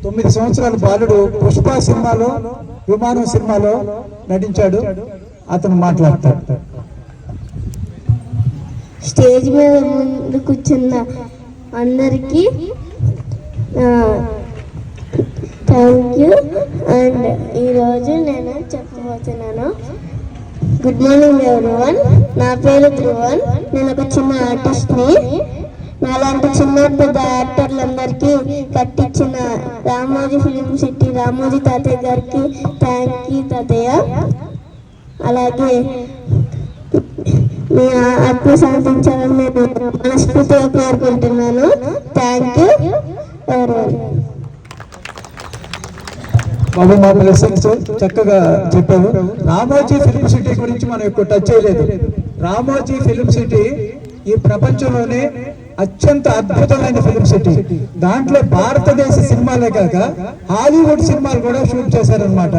9 సంవత్సరాల బాలుడు పుష్ప సినిమాలో, విమానం సినిమాలో నటించాడు. అతను మాట్లాడతాడు. స్టేజ్ మీద ముందు కూర్చున్న అందరికీ థ్యాంక్ యూ. అండ్ ఈరోజు నేను చెప్పబోతున్నాను. Good morning everyone. నా పేరు ధ్రువన్. నేను ఒక చిన్న ఆర్టిస్ట్ని. నాలాంటి చిన్న పెద్ద యాక్టర్లందరికీ కట్టించిన రామోజీ ఫిలిం సిటీ రామోజీ తాతయ్య గారికి థ్యాంక్ యూ తాతయ్య. అలాగే మీ ఆత్మ శాంతించాలని నేను మనస్ఫూర్తిగా కోరుకుంటున్నాను. Thank you everyone. బాబు మా లెసన్స్ చక్కగా చెప్పావు. రామోజీ ఫిలిం సిటీ గురించి మనం ఎక్కువ టచ్ చేయలేదు. రామోజీ ఫిలిం సిటీ ఈ ప్రపంచంలోనే అత్యంత అద్భుతమైన ఫిలిం సిటీ. దాంట్లో భారతదేశ సినిమాలే కాక హాలీవుడ్ సినిమాలు కూడా షూట్ చేశారనమాట.